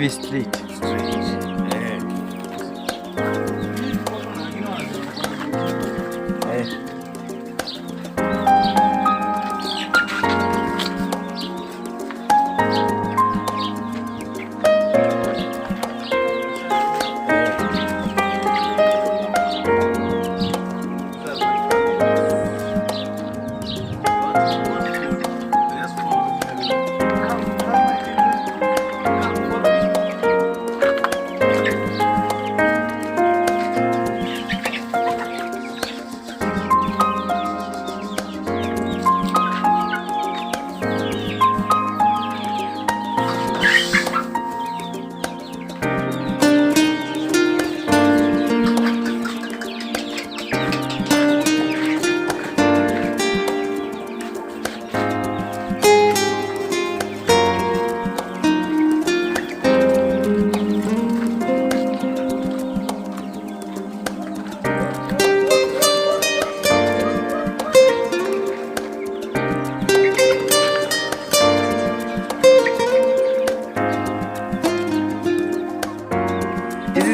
hivi street.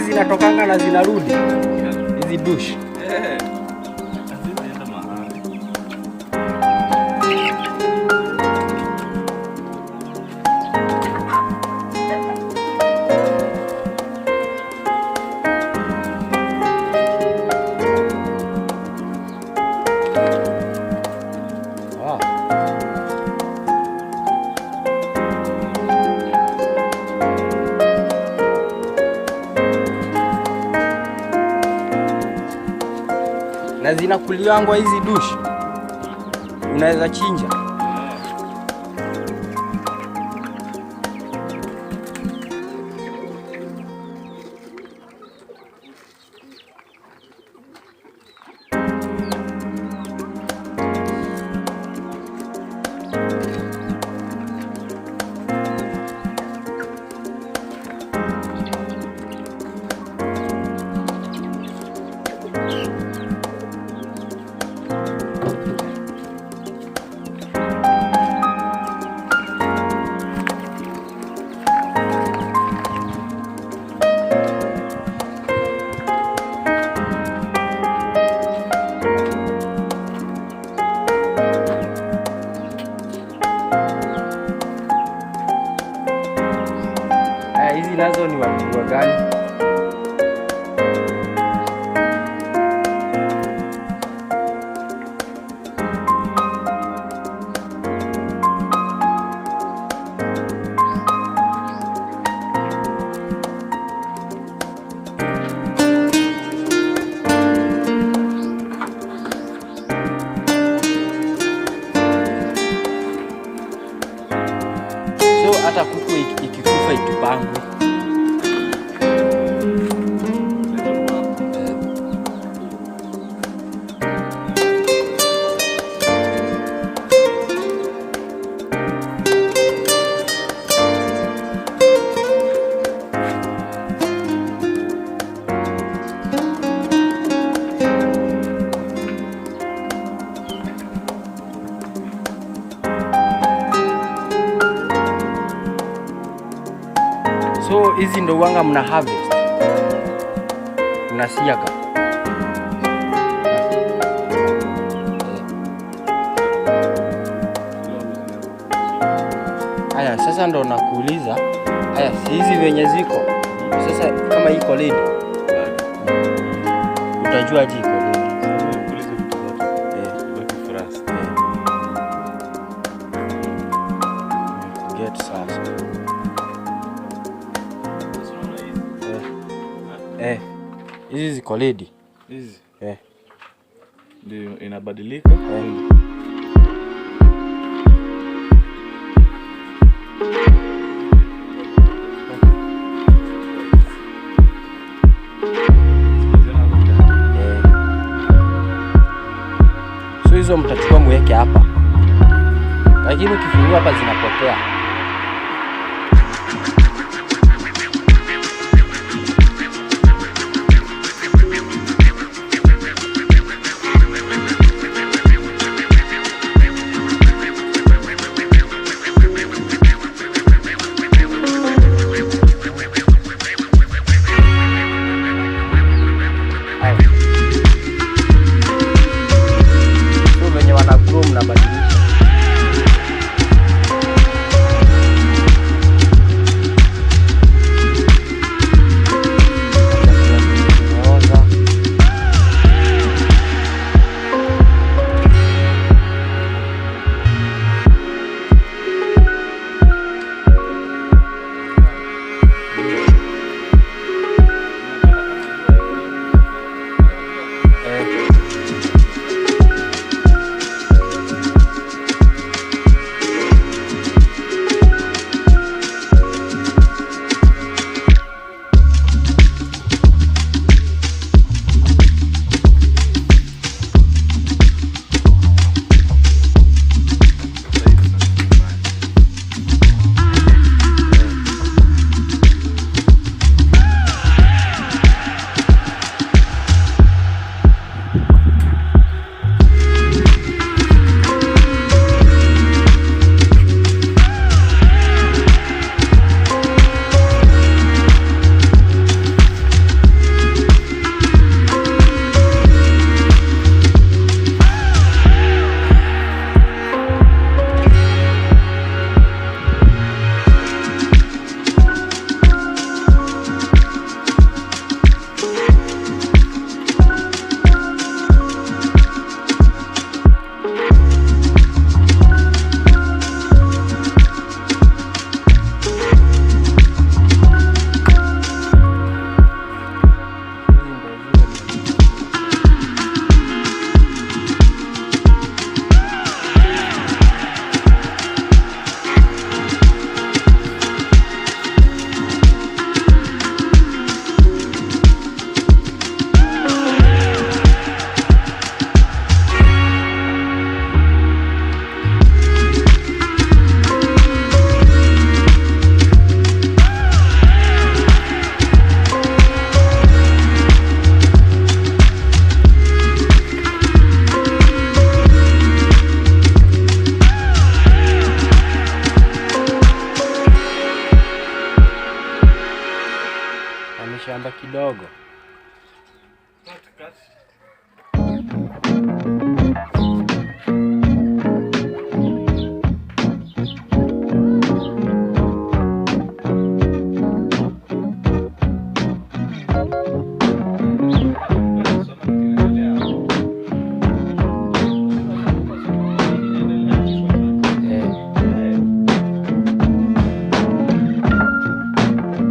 Zinatokanga na zinarudi hizi dush. Na zinakuliangwa hizi dushi, unaweza chinja. Hizi nazo ni wakubwa gani? So hata kuku ikikufa itupangwe. So hizi ndo wanga mna harvest, mnasiaga. Haya, sasa ndo nakuuliza, haya si hizi venye ziko sasa, kama iko lady utajua aje iko lady? Get sasa. Hizi ziko lady. Hizi? Ndio inabadilika. So hizo mtachukua muweke hapa, lakini ukifungua hapa zinapotea.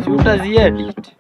Utaziedit.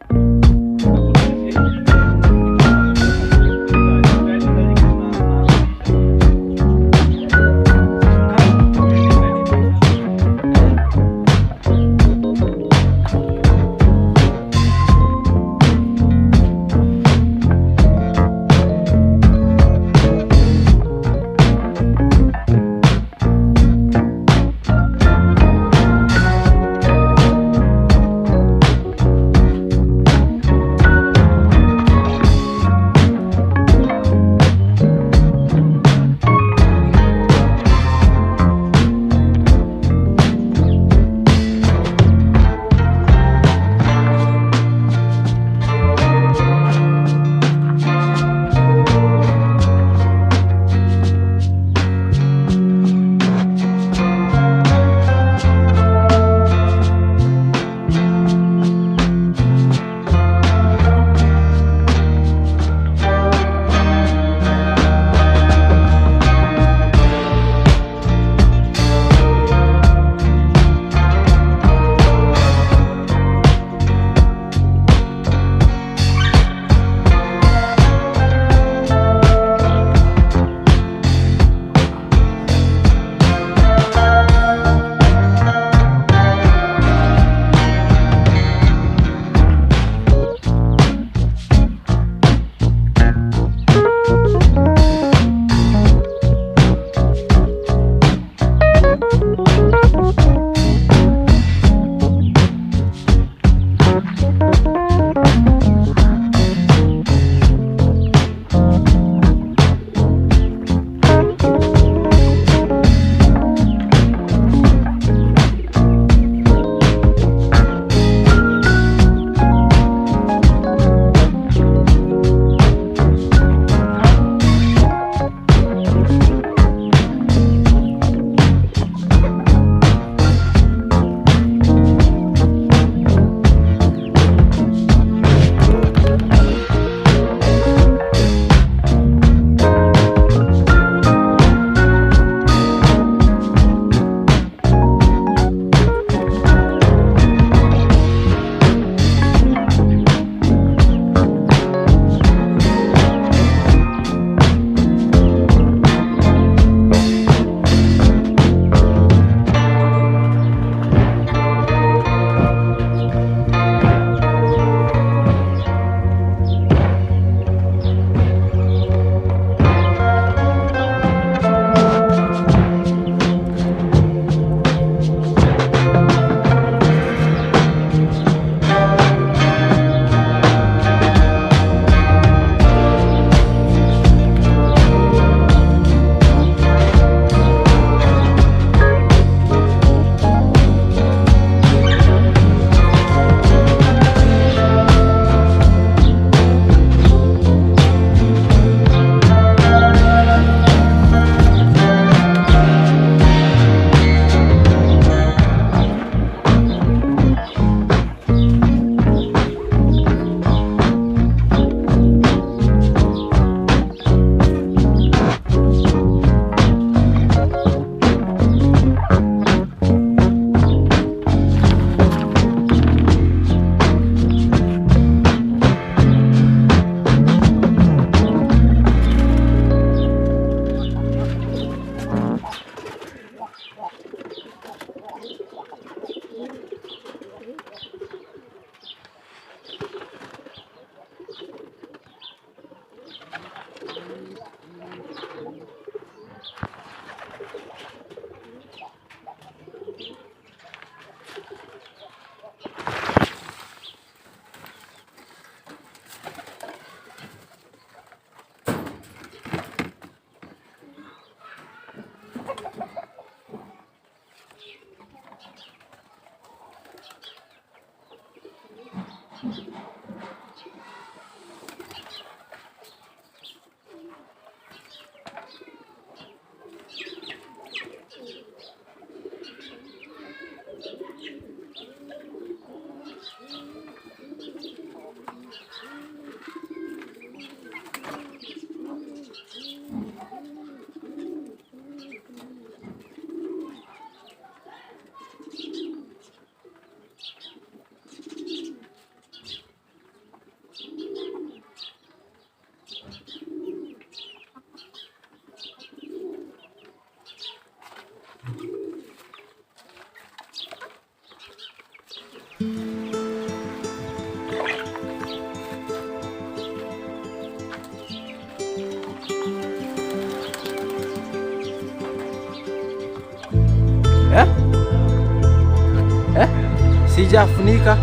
ikijaa funika.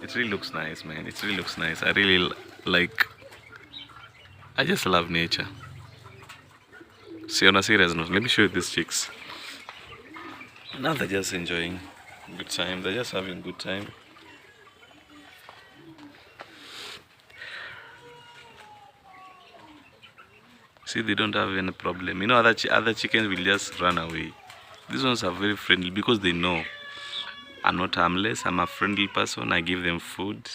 It really looks nice, man. It really looks nice. I really like. I just love nature. See, on a serious note, let me show you these chicks. Now they're just enjoying good time. They're just having good time. See, they don't have any problem. You know, other chickens will just run away. These ones are very friendly because they know I'm not harmless. I'm a friendly person. I give them food.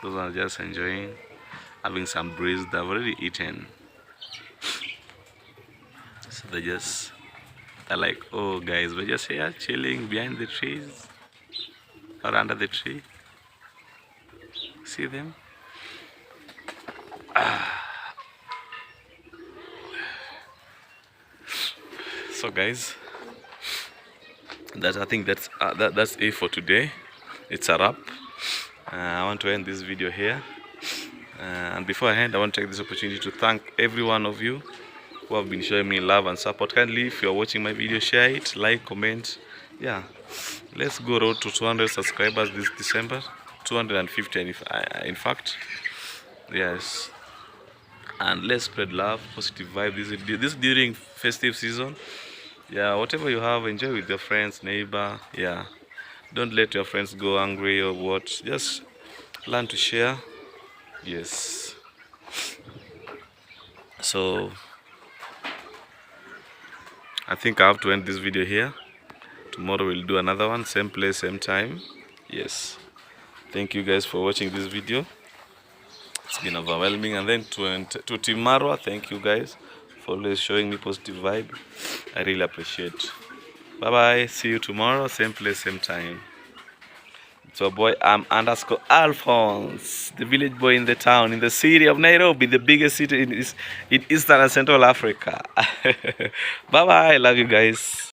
Those ones are just enjoying, having some breeze. They've already eaten. So they're like, oh guys, we're just here chilling behind the trees or under the tree. See them? So guys, I think that's it for today. It's a wrap. I want to end this video here, and before I end, I want to take this opportunity to thank every one of you who have been showing me love and support. Kindly, if you are watching my video, share it, like, comment. Yeah, let's go road to 200 subscribers this December. 250 in fact. Yes, and let's spread love, positive vibe this during festive season. Yeah, whatever you have, enjoy with your friends, neighbor. Yeah, don't let your friends go hungry or what. Just learn to share. Yes. So I think I have to end this video here. Tomorrow we'll do another one, same place, same time. Yes. Thank you guys for watching this video. It's been overwhelming. And then to Team Marwa, thank you guys for always showing me positive vibe. I really appreciate. Bye bye. See you tomorrow, same place, same time. So boy, I'm underscore Alphonse, the village boy in the town, in the city of Nairobi, the biggest city in Eastern and Central Africa. Bye bye. Love you guys.